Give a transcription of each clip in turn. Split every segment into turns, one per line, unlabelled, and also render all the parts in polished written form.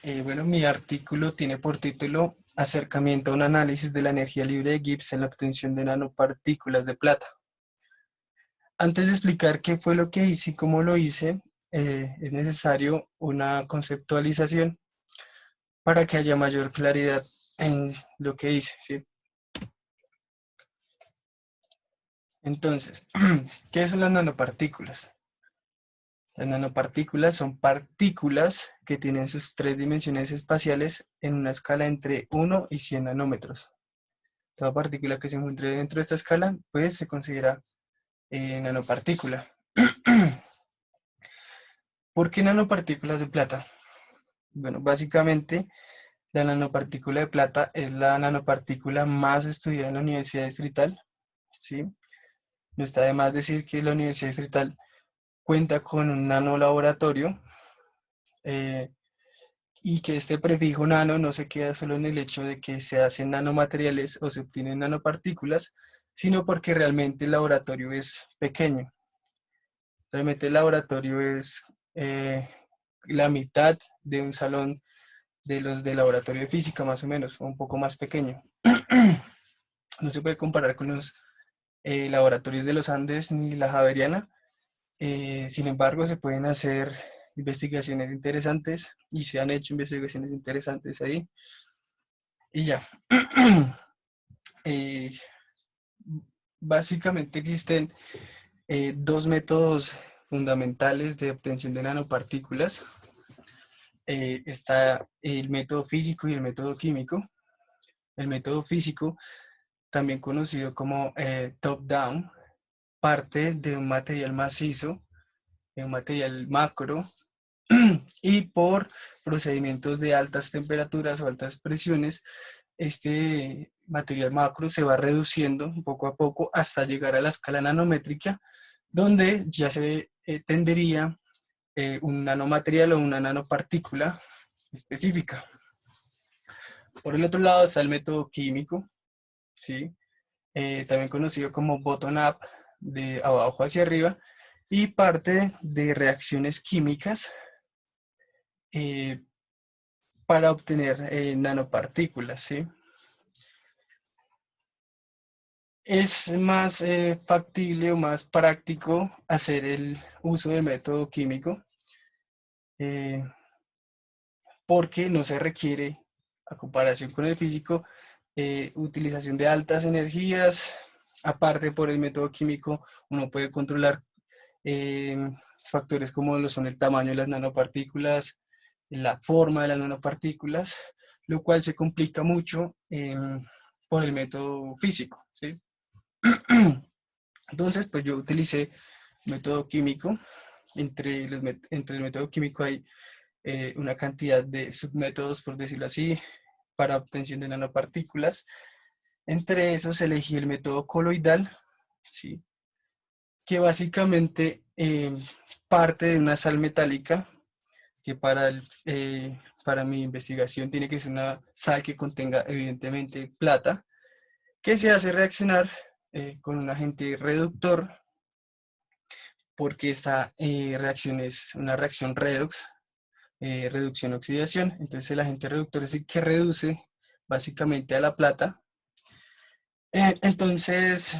Bueno, mi artículo tiene por título Acercamiento a un análisis de la energía libre de Gibbs en la obtención de nanopartículas de plata. Antes de explicar qué fue lo que hice y cómo lo hice, es necesario una conceptualización para que haya mayor claridad en lo que hice, ¿sí? Entonces, ¿qué son las nanopartículas? Las nanopartículas son partículas que tienen sus tres dimensiones espaciales en una escala entre 1 y 100 nanómetros. Toda partícula que se encuentre dentro de esta escala, pues se considera nanopartícula. ¿Por qué nanopartículas de plata? Bueno, básicamente la nanopartícula de plata es la nanopartícula más estudiada en la Universidad Distrital, ¿sí? No está de más decir que la Universidad Distrital cuenta con un nanolaboratorio eh, y que este prefijo nano no se queda solo en el hecho de que se hacen nanomateriales o se obtienen nanopartículas, sino porque realmente el laboratorio es pequeño. Realmente el laboratorio es la mitad de un salón de los de laboratorio de física, más o menos, o un poco más pequeño. No se puede comparar con los laboratorios de los Andes ni la Javeriana. Sin embargo, se pueden hacer investigaciones interesantes y se han hecho investigaciones interesantes ahí. Y ya. eh, Básicamente existen dos métodos fundamentales de obtención de nanopartículas. Está el método físico y el método químico. El método físico, también conocido como top-down, parte de un material macizo, de un material macro, y por procedimientos de altas temperaturas o altas presiones, este material macro se va reduciendo poco a poco hasta llegar a la escala nanométrica, donde ya se tendería un nanomaterial o una nanopartícula específica. Por el otro lado está el método químico, ¿sí? También conocido como bottom-up, de abajo hacia arriba, y parte de reacciones químicas eh, para obtener nanopartículas, ¿sí? Es más factible o más práctico hacer el uso del método químico eh, porque no se requiere, a comparación con el físico, utilización de altas energías. Aparte, por el método químico, uno puede controlar eh, factores como lo son el tamaño de las nanopartículas, la forma de las nanopartículas, lo cual se complica mucho por el método físico, ¿sí? Entonces, pues yo utilicé método químico. Entre el método químico hay una cantidad de submétodos, por decirlo así, para obtención de nanopartículas. Entre esos elegí el método coloidal, ¿sí? Que básicamente parte de una sal metálica, que para mi investigación tiene que ser una sal que contenga evidentemente plata, que se hace reaccionar con un agente reductor, porque esta reacción es una reacción redox, reducción-oxidación. Entonces el agente reductor es el que reduce básicamente a la plata. Entonces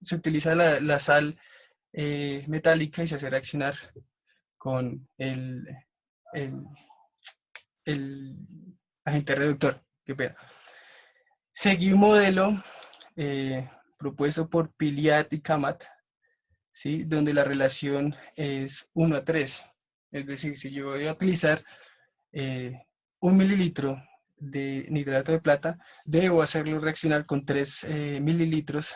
se utiliza la sal metálica y se hace reaccionar con el, el agente reductor. Qué pena. Seguí un modelo propuesto por Piliat y Kamat, ¿sí? Donde la relación es 1:3. Es decir, si yo voy a utilizar 1 mililitro de nitrato de plata, debo hacerlo reaccionar con 3 mililitros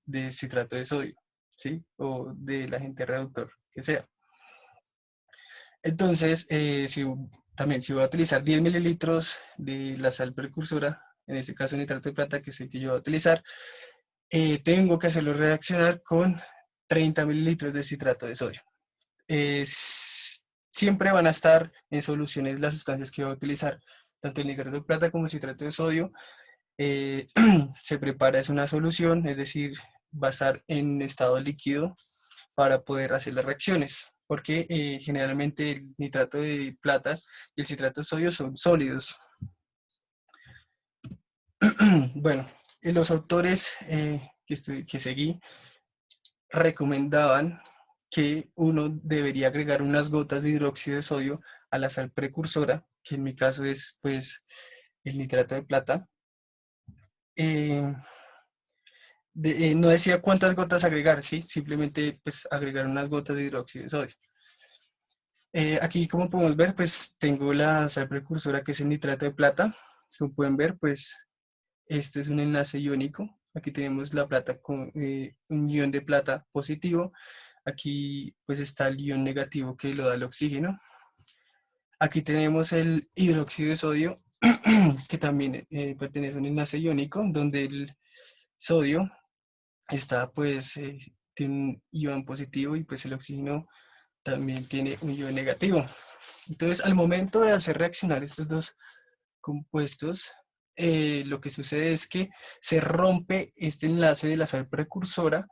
de citrato de sodio, ¿sí? O del agente reductor, que sea. Entonces, también si voy a utilizar 10 mililitros de la sal precursora, en este caso nitrato de plata, que es el que yo voy a utilizar, tengo que hacerlo reaccionar con 30 mililitros de citrato de sodio. Siempre van a estar en soluciones las sustancias que voy a utilizar, tanto el nitrato de plata como el citrato de sodio. Se prepara es una solución, es decir, va a estar en estado líquido para poder hacer las reacciones. porque generalmente el nitrato de plata y el citrato de sodio son sólidos. Bueno, los autores que seguí recomendaban que uno debería agregar unas gotas de hidróxido de sodio a la sal precursora, que en mi caso es pues el nitrato de plata. No decía cuántas gotas agregar, ¿sí? Simplemente pues agregar unas gotas de hidróxido de sodio. Aquí, como podemos ver, pues tengo la sal precursora que es el nitrato de plata. Como pueden ver, pues esto es un enlace iónico. Aquí tenemos la plata con un ion de plata positivo. Aquí pues está el ion negativo que lo da el oxígeno. Aquí tenemos el hidróxido de sodio, que también pertenece a un enlace iónico, donde el sodio está pues tiene un ion positivo y pues el oxígeno también tiene un ion negativo. Entonces, al momento de hacer reaccionar estos dos compuestos, lo que sucede es que se rompe este enlace de la sal precursora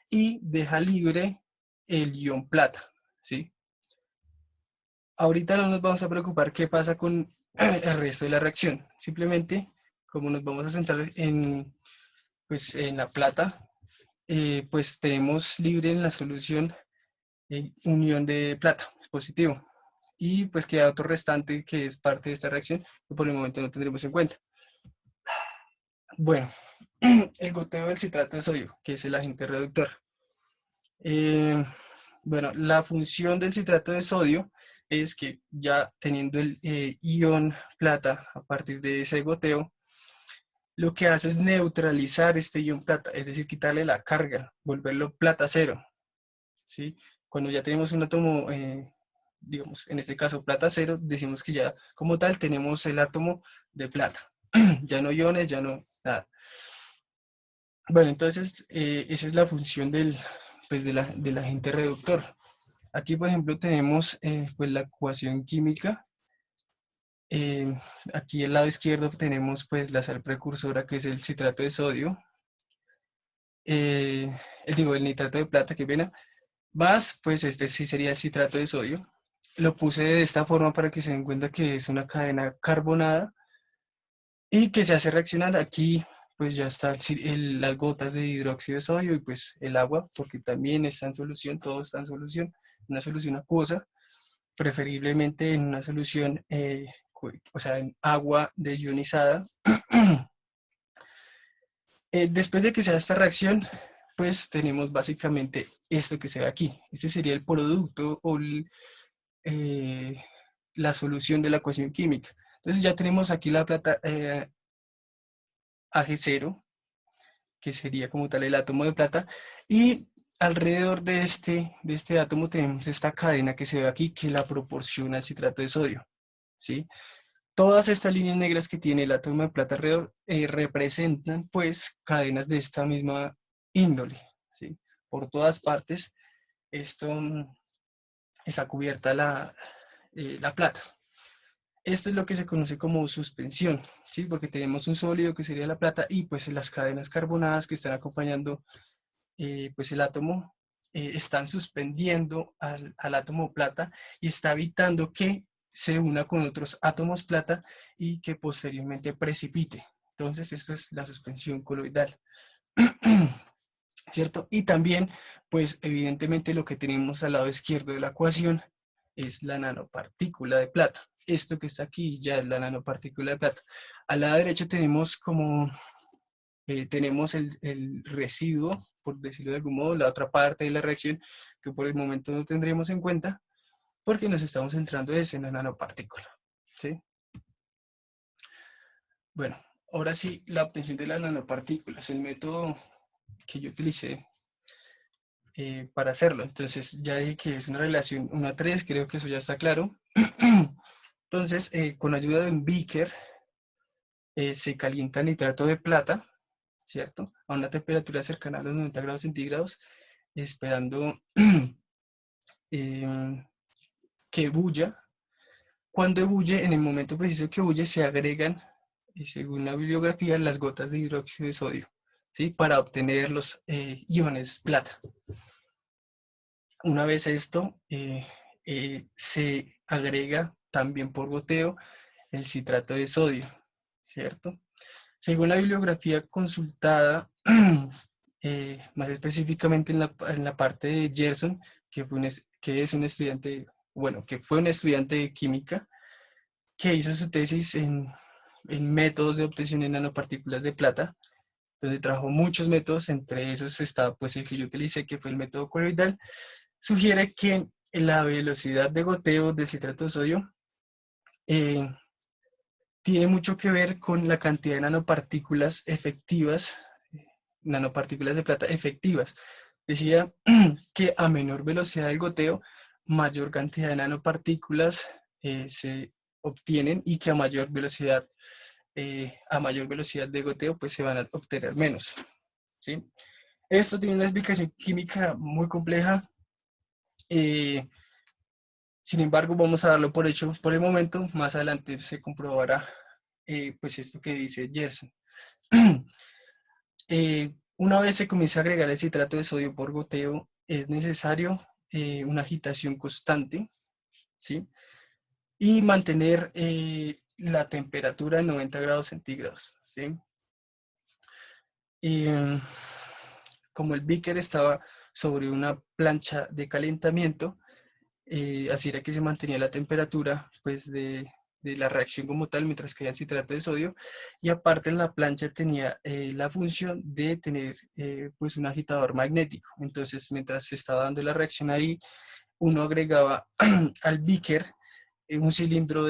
y deja libre el ion plata, ¿sí? Ahorita no nos vamos a preocupar qué pasa con el resto de la reacción. Simplemente, como nos vamos a centrar en, pues, en la plata, pues tenemos libre en la solución un ion de plata positivo. Y pues queda otro restante que es parte de esta reacción que por el momento no tendremos en cuenta. Bueno, el goteo del citrato de sodio, que es el agente reductor. Bueno, la función del citrato de sodio es que ya teniendo el ion plata a partir de ese goteo, lo que hace es neutralizar este ion plata, es decir, quitarle la carga, volverlo plata cero, ¿sí? Cuando ya tenemos un átomo, digamos, en este caso plata cero, decimos que ya como tal tenemos el átomo de plata. Ya no iones, ya no nada. Bueno, entonces esa es la función pues del agente reductor. Aquí, por ejemplo, tenemos pues la ecuación química. Aquí al lado izquierdo tenemos pues la sal precursora que es el citrato de sodio. El nitrato de plata, que pena. Más, pues este sí sería el citrato de sodio. Lo puse de esta forma para que se den cuenta que es una cadena carbonada y que se hace reaccionar. Aquí pues ya están las gotas de hidróxido de sodio y pues el agua, porque también está en solución, todo está en solución, una solución acuosa, preferiblemente en una solución, o sea, en agua desionizada. Después de que se haga esta reacción, pues tenemos básicamente esto que se ve aquí. Este sería el producto o la solución de la ecuación química. Entonces ya tenemos aquí la plata Ag0, que sería como tal el átomo de plata, y alrededor de este átomo tenemos esta cadena que se ve aquí, que la proporciona el citrato de sodio, ¿sí? Todas estas líneas negras que tiene el átomo de plata alrededor representan pues cadenas de esta misma índole, ¿sí? Por todas partes esto está cubierta la plata. Esto es lo que se conoce como suspensión, ¿sí? Porque tenemos un sólido que sería la plata y pues las cadenas carbonadas que están acompañando pues el átomo están suspendiendo al átomo plata y está evitando que se una con otros átomos plata y que posteriormente precipite. Entonces esto es la suspensión coloidal. ¿Cierto? Y también, pues evidentemente lo que tenemos al lado izquierdo de la ecuación es la nanopartícula de plata. Esto que está aquí ya es la nanopartícula de plata. Al lado derecho tenemos como, tenemos el residuo, por decirlo de algún modo, la otra parte de la reacción que por el momento no tendríamos en cuenta porque nos estamos centrando en la nanopartícula. ¿Sí? Bueno, ahora sí, la obtención de las nanopartículas, el método que yo utilicé para hacerlo. Entonces ya dije que es una relación 1 a 3, creo que eso ya está claro. Entonces, con ayuda de un beaker, se calienta nitrato de plata, ¿cierto? A una temperatura cercana a los 90 grados centígrados, esperando que bulla. Cuando bulle, en el momento preciso que bulle, se agregan, según la bibliografía, las gotas de hidróxido de sodio, ¿sí? Para obtener los iones plata. Una vez esto, se agrega también por goteo el citrato de sodio, ¿cierto? Según la bibliografía consultada, más específicamente en la parte de Gerson, que es un estudiante, bueno, que fue un estudiante de química, que hizo su tesis en métodos de obtención de nanopartículas de plata, donde trabajó muchos métodos, entre esos está pues el que yo utilicé, que fue el método coloidal, sugiere que la velocidad de goteo del citrato de sodio eh, tiene mucho que ver con la cantidad de nanopartículas efectivas, nanopartículas de plata efectivas. Decía que a menor velocidad del goteo, mayor cantidad de nanopartículas se obtienen y que a mayor velocidad de goteo, pues se van a obtener menos. ¿Sí? Esto tiene una explicación química muy compleja. Eh, Sin embargo, vamos a darlo por hecho por el momento. Más adelante se comprobará pues esto que dice Gerson. Una vez se comienza a agregar el citrato de sodio por goteo, es necesario una agitación constante, ¿sí? Y mantener la temperatura en 90 grados centígrados, ¿sí? Y, como el beaker estaba sobre una plancha de calentamiento, así era que se mantenía la temperatura pues, de la reacción como tal mientras caía el citrato de sodio, y aparte la plancha tenía la función de tener pues un agitador magnético. Entonces mientras se estaba dando la reacción ahí, uno agregaba al beaker un cilindro,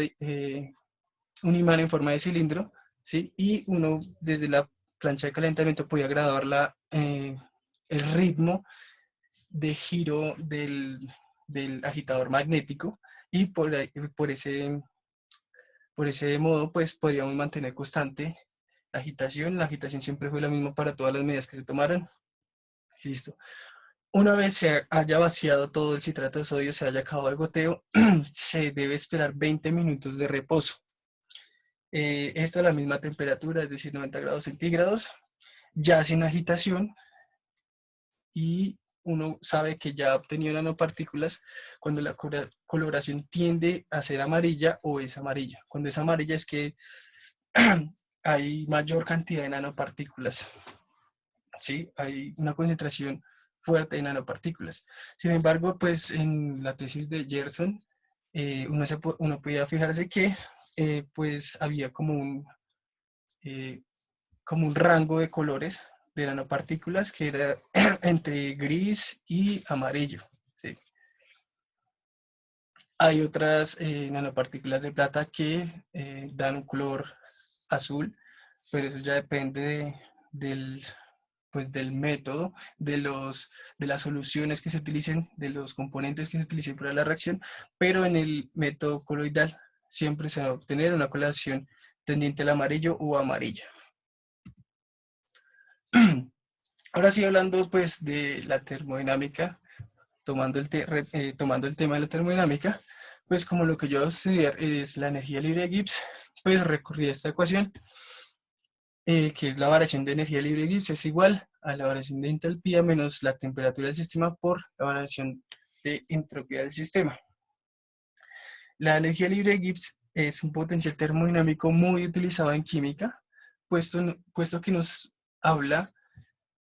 un imán en forma de cilindro, ¿sí? Y uno desde la plancha de calentamiento podía graduar el ritmo de giro del agitador magnético, y por ese modo pues podríamos mantener constante la agitación. La agitación siempre fue la misma para todas las medidas que se tomaran. Listo. Una vez se haya vaciado todo el citrato de sodio, se haya acabado el goteo, se debe esperar 20 minutos de reposo. Esto a la misma temperatura, es decir, 90 grados centígrados, ya sin agitación, y uno sabe que ya ha obtenido nanopartículas cuando la coloración tiende a ser amarilla o es amarilla. Cuando es amarilla es que hay mayor cantidad de nanopartículas, ¿sí? Hay una concentración fuerte de nanopartículas. Sin embargo, pues en la tesis de Gerson, uno podía fijarse que pues había eh, como un rango de colores de nanopartículas que era entre gris y amarillo. ¿Sí? Hay otras nanopartículas de plata que dan un color azul, pero eso ya depende del, pues del método, de las soluciones que se utilicen, de los componentes que se utilicen para la reacción, pero en el método coloidal siempre se va a obtener una coloración tendiente al amarillo o amarilla. Ahora sí, hablando pues de la termodinámica, tomando el tema de la termodinámica, pues como lo que yo voy a estudiar es la energía libre de Gibbs, pues recurrí a esta ecuación, que es la variación de energía libre de Gibbs es igual a la variación de entalpía menos la temperatura del sistema por la variación de entropía del sistema. La energía libre de Gibbs es un potencial termodinámico muy utilizado en química, puesto que nos habla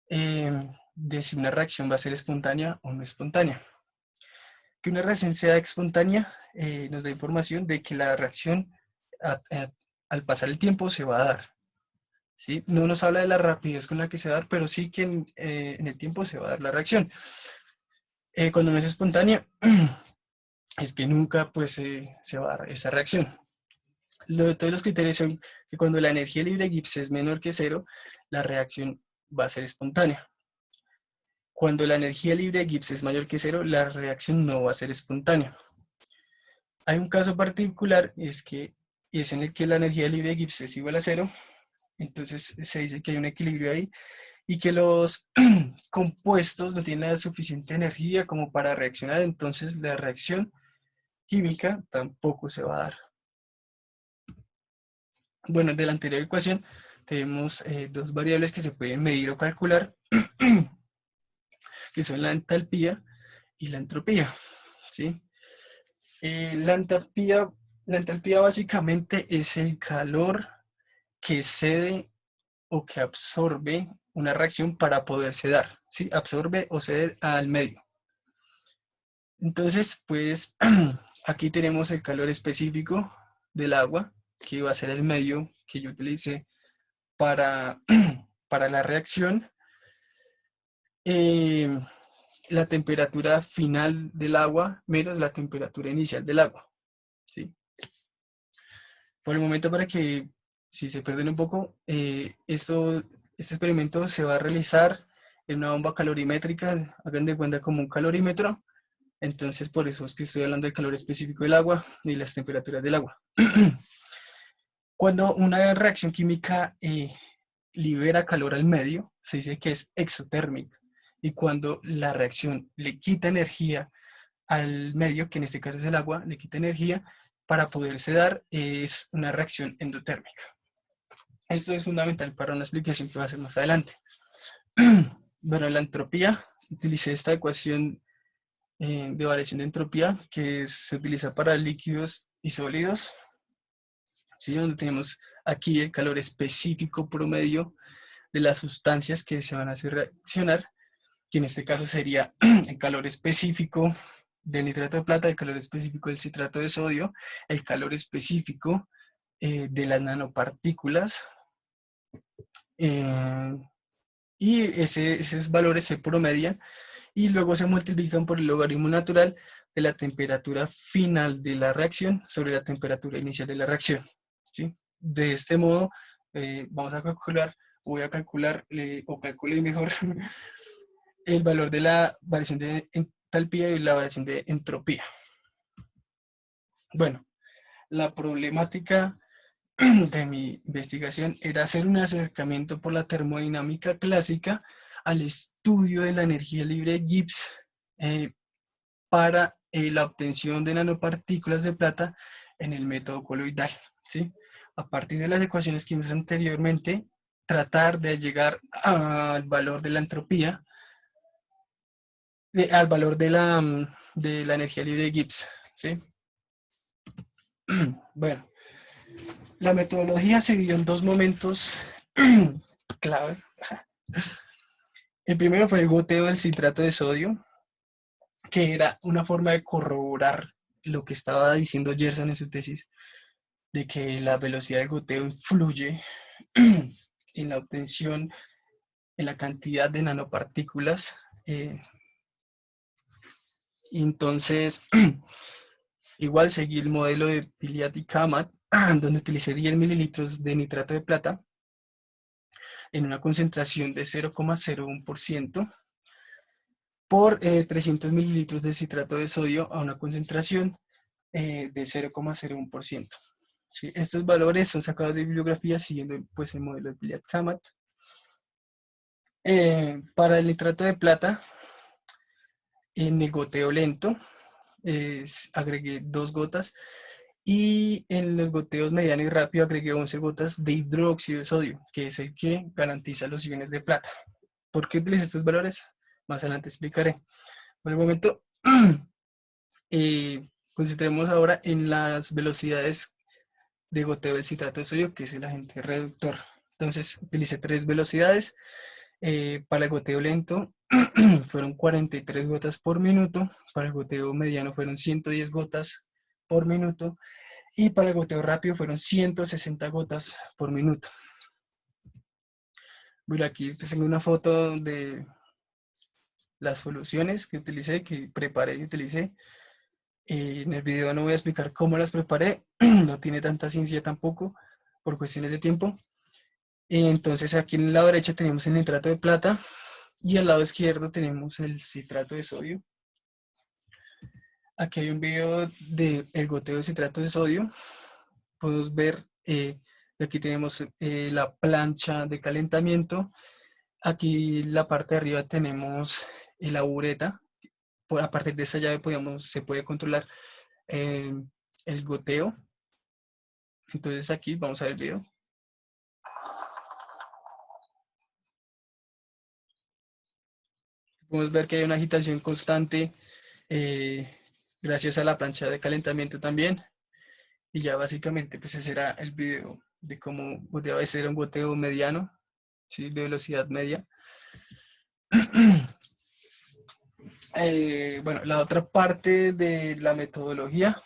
de si una reacción va a ser espontánea o no espontánea. Que una reacción sea espontánea nos da información de que la reacción al pasar el tiempo se va a dar. ¿Sí? No nos habla de la rapidez con la que se va a dar, pero sí que en el tiempo se va a dar la reacción. Cuando no es espontánea, es que nunca pues, se va a dar esa reacción. Todos los criterios son que cuando la energía libre de Gibbs es menor que cero, la reacción va a ser espontánea. Cuando la energía libre de Gibbs es mayor que cero, la reacción no va a ser espontánea. Hay un caso particular, es en el que la energía libre de Gibbs es igual a cero, entonces se dice que hay un equilibrio ahí y que los compuestos no tienen la suficiente energía como para reaccionar, entonces la reacción química tampoco se va a dar. Bueno, de la anterior ecuación tenemos dos variables que se pueden medir o calcular, que son la entalpía y la entropía, ¿sí? La entalpía básicamente es el calor que cede o que absorbe una reacción para poderse dar, ¿sí? Absorbe o cede al medio. Entonces, pues, aquí tenemos el calor específico del agua, que va a ser el medio que yo utilicé para, para la reacción. Eh, la temperatura final del agua menos la temperatura inicial del agua, ¿sí? Por el momento, para que si se pierden un poco, este experimento se va a realizar en una bomba calorimétrica, hagan de cuenta como un calorímetro. Entonces, por eso es que estoy hablando del calor específico del agua y las temperaturas del agua. Cuando una reacción química libera calor al medio, se dice que es exotérmica. Y cuando la reacción le quita energía al medio, que en este caso es el agua, le quita energía, para poderse dar es una reacción endotérmica. Esto es fundamental para una explicación que va a hacer más adelante. Bueno, la entropía, utilicé esta ecuación de variación de entropía que se utiliza para líquidos y sólidos, ¿sí? Donde tenemos aquí el calor específico promedio de las sustancias que se van a hacer reaccionar, que en este caso sería el calor específico del nitrato de plata, el calor específico del citrato de sodio, el calor específico de las nanopartículas, y esos valores se promedian y luego se multiplican por el logaritmo natural de la temperatura final de la reacción sobre la temperatura inicial de la reacción, ¿sí? De este modo, vamos a calcular, voy a calcular, o calcule mejor, el valor de la variación de entalpía y la variación de entropía. Bueno, la problemática de mi investigación era hacer un acercamiento por la termodinámica clásica al estudio de la energía libre de Gibbs para la obtención de nanopartículas de plata en el método coloidal, ¿sí? A partir de las ecuaciones que vimos anteriormente, tratar de llegar al valor de la entropía, al valor de la energía libre de Gibbs, ¿sí? Bueno, la metodología se dividió en dos momentos clave. El primero fue el goteo del citrato de sodio, que era una forma de corroborar lo que estaba diciendo Gerson en su tesis, de que la velocidad del goteo influye en la obtención, en la cantidad de nanopartículas. Entonces, igual seguí el modelo de Piliat y Kamat, donde utilicé 10 mililitros de nitrato de plata en una concentración de 0,01% por 300 mililitros de citrato de sodio a una concentración de 0,01%. ¿Sí? Estos valores son sacados de bibliografía siguiendo pues, el modelo de Piliat-Kamat. Para el nitrato de plata, en el goteo lento, agregué 2 gotas y en los goteos mediano y rápido agregué 11 gotas de hidróxido de sodio, que es el que garantiza los iones de plata. ¿Por qué utilicé estos valores? Más adelante explicaré. Por el momento, concentremos ahora en las velocidades de goteo del citrato de sodio, que es el agente reductor. Entonces, utilicé 3 velocidades. Para el goteo lento fueron 43 gotas por minuto, para el goteo mediano fueron 110 gotas por minuto y para el goteo rápido fueron 160 gotas por minuto. Bueno, aquí pues tengo una foto de las soluciones que utilicé, que preparé y utilicé. En el video no voy a explicar cómo las preparé, no tiene tanta ciencia tampoco, por cuestiones de tiempo. Entonces aquí en el lado derecho tenemos el nitrato de plata y al lado izquierdo tenemos el citrato de sodio. Aquí hay un video del goteo de citrato de sodio. Podemos ver, aquí tenemos la plancha de calentamiento. Aquí en la parte de arriba tenemos la bureta. A partir de esta llave se puede controlar el goteo. Entonces aquí vamos a ver el video. Podemos ver que hay una agitación constante eh, gracias a la plancha de calentamiento también. Y ya básicamente pues ese era el video de cómo goteaba. Ese era un goteo mediano, ¿sí? De velocidad media. Bueno, la otra parte de la metodología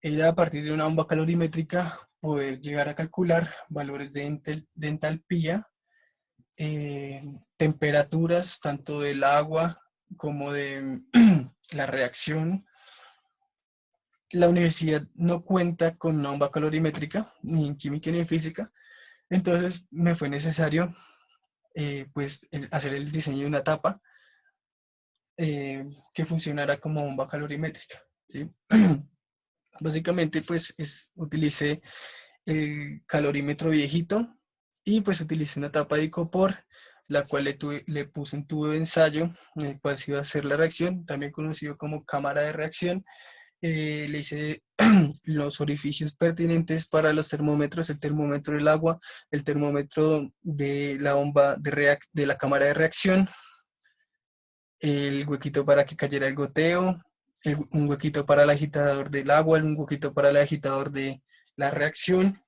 era a partir de una bomba calorimétrica poder llegar a calcular valores de entalpía, eh, temperaturas tanto del agua como de la reacción. La universidad no cuenta con una bomba calorimétrica, ni en química ni en física, entonces me fue necesario pues hacer el diseño de una tapa que funcionara como bomba calorimétrica, ¿sí? Básicamente pues utilicé el calorímetro viejito y pues utilicé una tapa de icopor, la cual le puse un tubo de ensayo en el cual se iba a hacer la reacción, también conocido como cámara de reacción. Le hice los orificios pertinentes para los termómetros, el termómetro del agua, el termómetro de la bomba de la cámara de reacción, el huequito para que cayera el goteo, un huequito para el agitador del agua, un huequito para el agitador de la reacción.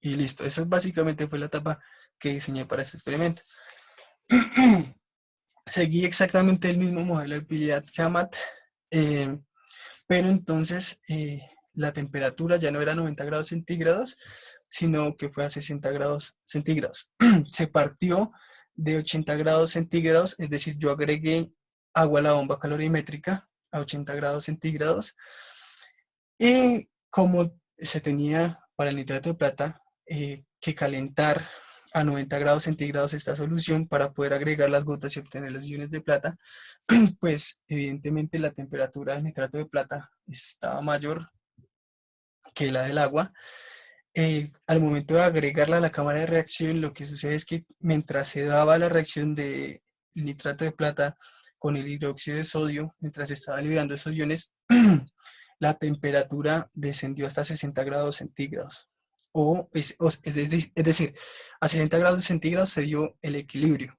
Y listo, esa básicamente fue la etapa que diseñé para este experimento. Seguí exactamente el mismo modelo de utilidad que AMAT, pero entonces la temperatura ya no era 90 grados centígrados, sino que fue a 60 grados centígrados. Se partió de 80 grados centígrados, es decir, yo agregué agua a la bomba calorimétrica a 80 grados centígrados, y como se tenía para el nitrato de plata que calentar a 90 grados centígrados esta solución para poder agregar las gotas y obtener los iones de plata, pues evidentemente la temperatura del nitrato de plata estaba mayor que la del agua. Al momento de agregarla a la cámara de reacción, lo que sucede es que mientras se daba la reacción de nitrato de plata con el hidróxido de sodio, mientras se estaba liberando esos iones, la temperatura descendió hasta 60 grados centígrados. Es decir, a 60 grados centígrados se dio el equilibrio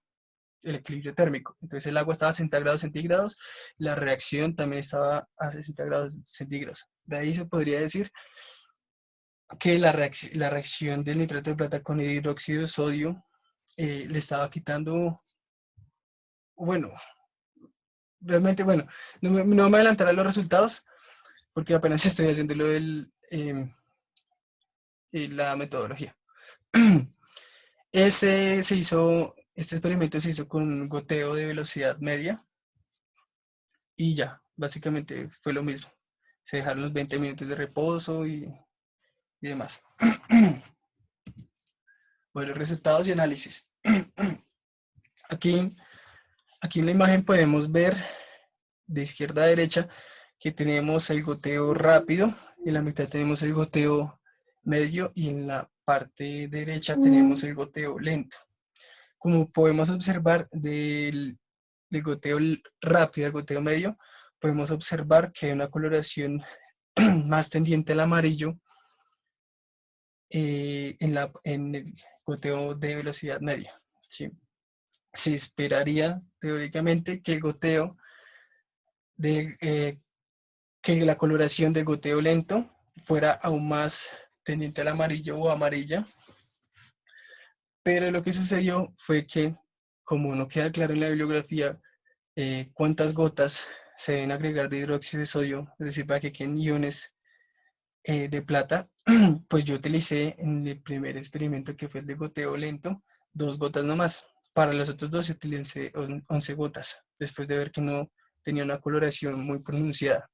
térmico. Entonces el agua estaba a 60 grados centígrados, la reacción también estaba a 60 grados centígrados. De ahí se podría decir que la reacción del nitrato de plata con el hidróxido de sodio le estaba quitando, bueno, realmente, bueno, no me adelantaré a los resultados porque apenas estoy haciendo lo del, la metodología. Este experimento se hizo con un goteo de velocidad media y ya, básicamente fue lo mismo. Se dejaron los 20 minutos de reposo y demás. Bueno, resultados y análisis. Aquí, aquí en la imagen podemos ver de izquierda a derecha que tenemos el goteo rápido, en la mitad tenemos el goteo medio y en la parte derecha tenemos el goteo lento. Como podemos observar del goteo rápido al goteo medio, podemos observar que hay una coloración más tendiente al amarillo en el goteo de velocidad media. ¿Sí? Se esperaría teóricamente que el goteo que la coloración del goteo lento fuera aún más tendiente al amarillo o amarilla, pero lo que sucedió fue que, como no queda claro en la bibliografía cuántas gotas se deben agregar de hidróxido de sodio, es decir, para que queden iones de plata, pues yo utilicé en el primer experimento, que fue el de goteo lento, 2 gotas nomás. Para los otros dos utilicé 11 gotas, después de ver que no tenía una coloración muy pronunciada.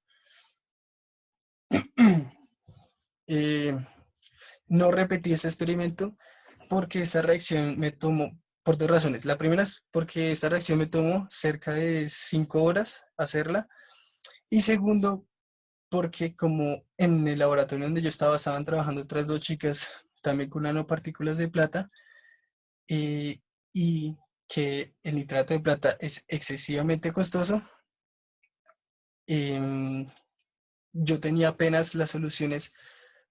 Eh, no repetí este experimento porque esta reacción me tomó, por 2 razones. La primera es porque esta reacción me tomó cerca de 5 horas hacerla. Y segundo, porque como en el laboratorio donde yo estaba, estaban trabajando otras 2 chicas también con nanopartículas de plata, y que el nitrato de plata es excesivamente costoso, yo tenía apenas las soluciones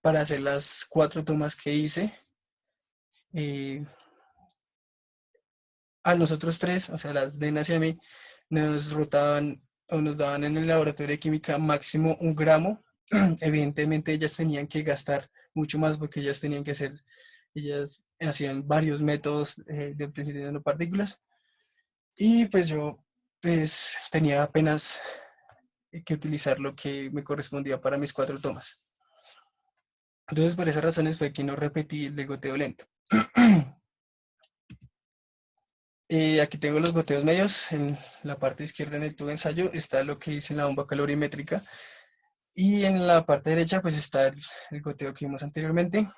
para hacer las 4 tomas que hice. A nosotros 3, o sea, las de Nasi y a mí, nos rotaban o nos daban en el laboratorio de química máximo 1 gramo. Evidentemente ellas tenían que gastar mucho más porque ellas hacían varios métodos de obtención de nanopartículas. Y pues yo pues tenía apenas que utilizar lo que me correspondía para mis 4 tomas. Entonces por esas razones fue que no repetí el de goteo lento. Aquí tengo los goteos medios. En la parte izquierda en el tubo de ensayo está lo que hice en la bomba calorimétrica. Y en la parte derecha pues está el goteo que vimos anteriormente.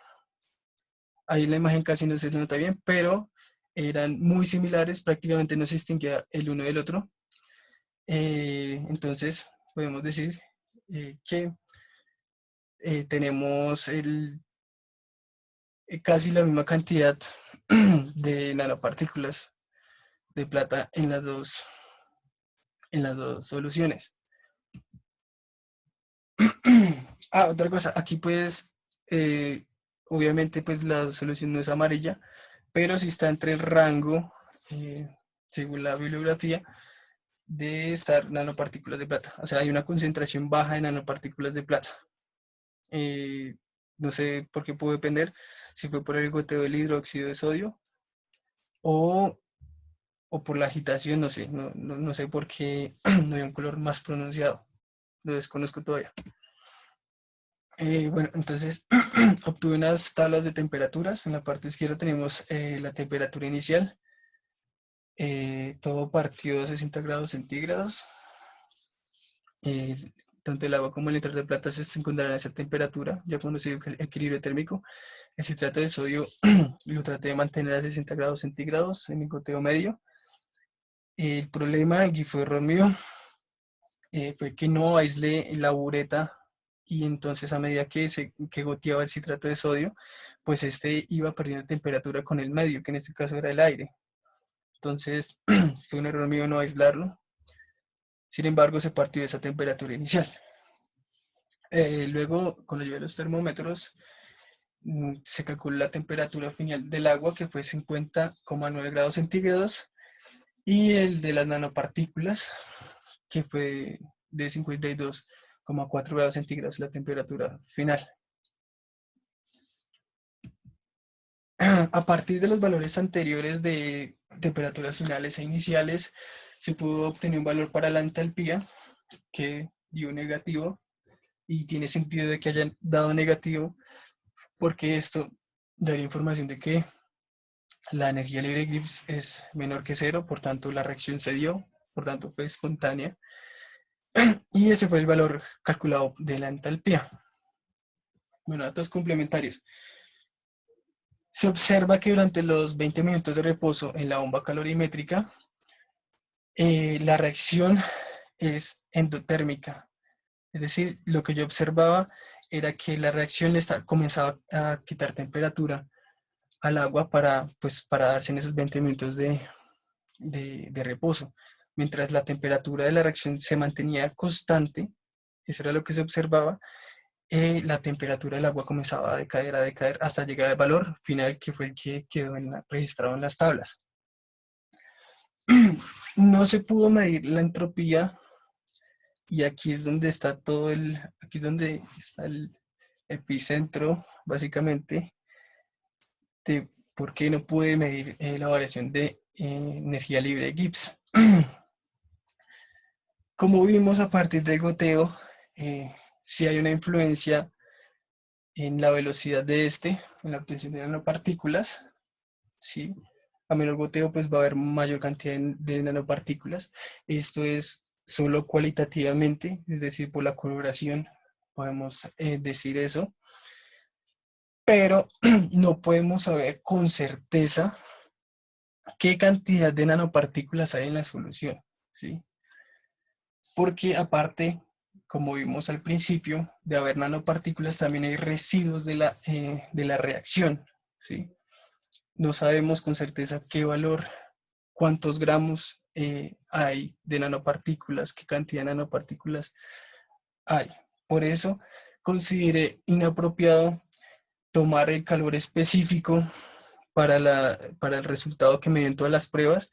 Ahí la imagen casi no se nota bien, pero eran muy similares, prácticamente no se distinguía el uno del otro. Entonces podemos decir que tenemos casi la misma cantidad de nanopartículas de plata en las dos soluciones. Otra cosa, aquí pues, obviamente pues la solución no es amarilla, pero sí está entre el rango, según la bibliografía, de estar nanopartículas de plata. O sea, hay una concentración baja de nanopartículas de plata. No sé por qué pudo depender, si fue por el goteo del hidróxido de sodio o, o por la agitación, no sé, no sé por qué no hay un color más pronunciado, lo desconozco todavía. Bueno, entonces obtuve unas tablas de temperaturas. En la parte izquierda tenemos la temperatura inicial. Todo partió a 60 grados centígrados. Tanto el agua como el nitro de plata se encontrarán a esa temperatura, ya cuando se dio el equilibrio térmico. El citrato de sodio lo traté de mantener a 60 grados centígrados en el goteo medio. El problema, aquí fue error mío, fue que no aislé la bureta y entonces a medida que goteaba el citrato de sodio, pues este iba perdiendo temperatura con el medio, que en este caso era el aire. Entonces fue un error mío no aislarlo. Sin embargo, se partió de esa temperatura inicial. Luego, con la ayuda de los termómetros, se calculó la temperatura final del agua, que fue 50,9 grados centígrados, y el de las nanopartículas, que fue de 52,4 grados centígrados la temperatura final. A partir de los valores anteriores de temperaturas finales e iniciales, se pudo obtener un valor para la entalpía que dio negativo, y tiene sentido de que hayan dado negativo porque esto daría información de que la energía libre de Gibbs es menor que cero, por tanto la reacción se dio, por tanto fue espontánea, y ese fue el valor calculado de la entalpía. Bueno, datos complementarios. Se observa que durante los 20 minutos de reposo en la bomba calorimétrica, la reacción es endotérmica. Es decir, lo que yo observaba era que la reacción comenzaba a quitar temperatura al agua para darse en esos 20 minutos de reposo. Mientras la temperatura de la reacción se mantenía constante, eso era lo que se observaba, la temperatura del agua comenzaba a decaer hasta llegar al valor final, que fue el que quedó registrado en las tablas. No se pudo medir la entropía, y aquí es donde está aquí es donde está el epicentro, básicamente, de por qué no pude medir la variación de energía libre de Gibbs. Como vimos a partir del goteo, sí hay una influencia en la velocidad de en la obtención de nanopartículas, ¿sí? A menor goteo, pues va a haber mayor cantidad de nanopartículas. Esto es solo cualitativamente, es decir, por la coloración podemos decir eso, pero no podemos saber con certeza qué cantidad de nanopartículas hay en la solución, ¿sí? Porque aparte, como vimos al principio, de haber nanopartículas, también hay residuos de la reacción, ¿sí? No sabemos con certeza qué valor, cuántos gramos hay de nanopartículas, qué cantidad de nanopartículas hay. Por eso consideré inapropiado tomar el calor específico para el resultado que me dio en todas las pruebas,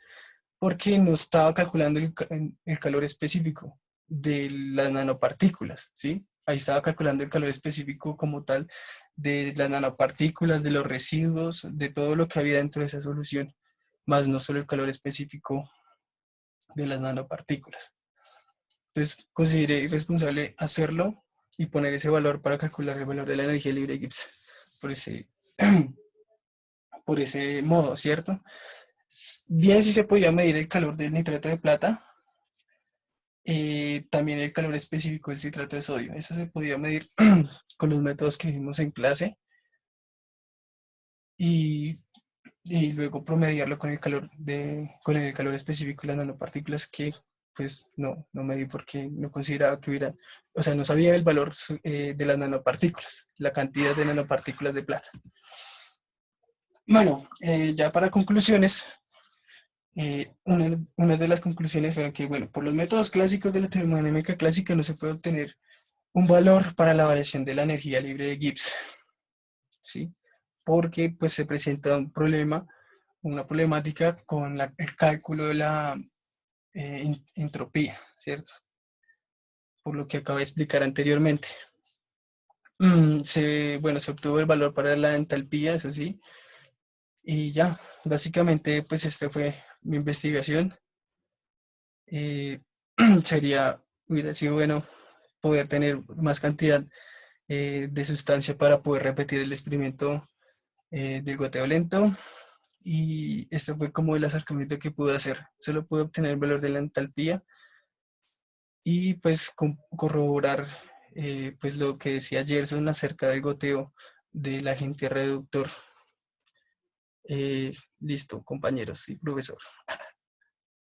porque no estaba calculando el calor específico de las nanopartículas, ¿sí? Ahí estaba calculando el calor específico como tal de las nanopartículas, de los residuos, de todo lo que había dentro de esa solución, más no solo el calor específico de las nanopartículas. Entonces, consideré irresponsable hacerlo y poner ese valor para calcular el valor de la energía libre de Gibbs por ese, por ese modo, ¿cierto? Bien, si se podía medir el calor del nitrato de plata, también el calor específico del citrato de sodio. Eso se podía medir con los métodos que vimos en clase y, y luego promediarlo con con el calor específico de las nanopartículas que pues no medí porque no consideraba que hubiera, o sea, no sabía el valor de las nanopartículas, la cantidad de nanopartículas de plata. Bueno, ya para conclusiones, unas de las conclusiones fueron que, bueno, por los métodos clásicos de la termodinámica clásica no se puede obtener un valor para la variación de la energía libre de Gibbs, ¿sí? Porque pues se presenta un problema, una problemática con el cálculo de la entropía, ¿cierto? Por lo que acabo de explicar anteriormente. Bueno, se obtuvo el valor para la entalpía, eso sí, y ya, básicamente pues esta fue mi investigación. Eh, hubiera sido bueno poder tener más cantidad de sustancia para poder repetir el experimento del goteo lento. Y esto fue como el acercamiento que pude hacer. Solo pude obtener el valor de la entalpía y pues corroborar pues lo que decía Gerson acerca del goteo del agente reductor. Listo, compañeros y profesor.